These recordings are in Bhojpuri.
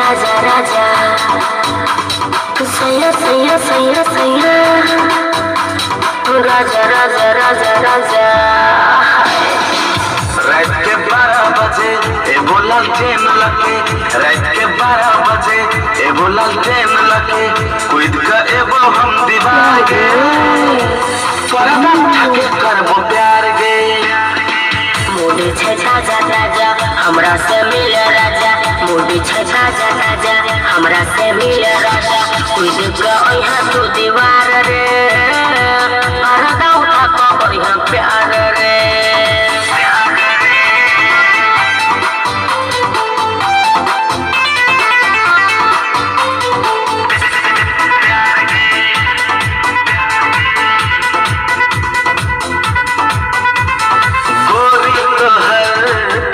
राजा राजा सैया सैया सैया सैया राजा राजा राजा राजा। रात के 12 बजे एगो लालटेन लगे, रात के 12 बजे एगो लालटेन लगे, कूद के एगो हम दीवार गे, पर्दा उठा के करबो प्यार गे। मोदी छे ताजा ताजा हमरा से मिल राजा, मोदी छे ताजा ताजा हमरा से मिल राजा, कूद के ओइहा तू दीवार रे, पर्दा उठा के ओइहा प्यार रे।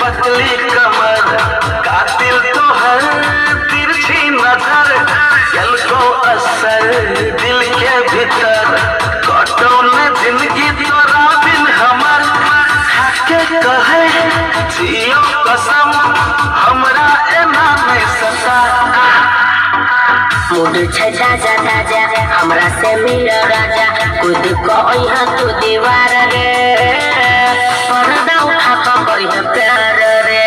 पतली कमर कातिल तोहर तिरछी नजर, चल को असर दिल के भीतर, कटो न जिंदगी तोरा बिन हमर, खाके कहे जियो कसम हमरा एना नहीं सता। मूड छे ताजा ताजा हमरा से मिल राजा, कूद को ओइहा तू दीवार रे, पर्दा उठा के ओइहा प्यार रे।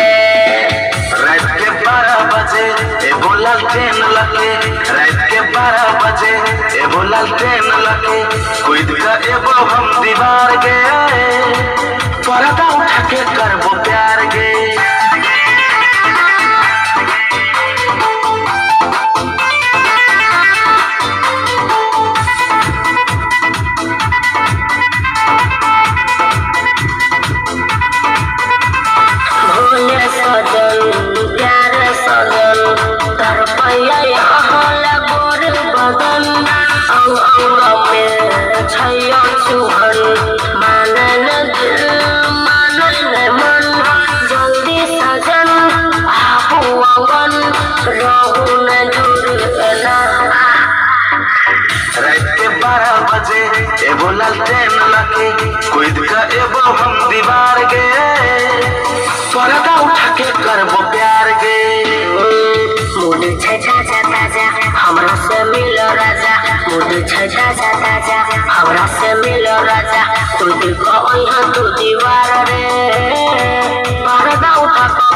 रात के 12 बजे एगो लालटेन लगे, रात के 12 बजे एगो लालटेन लगे, कूद के एगो हम दीवार गे, पर्दा उठा के करबो प्यार गे। भोले सजन प्यार सजन तर पैया होला गोर बदन, अंग अंग में छैया चुहन, मानन दिल मानन मन, जल्दी सजन आहू अवन रहू न दूर ना। रात के 12 बजे एगो लालटेन लगे, कूद के एगो हम दीवार गे, पर्दा उठा के करबो प्यार गे। मूड छे ताजा ताजा हमरा से मिल राजा, मूड छे ताजा ताजा हमरा से मिल राजा, कूद को ओइहा तू दीवार रे, पर्दा उठा के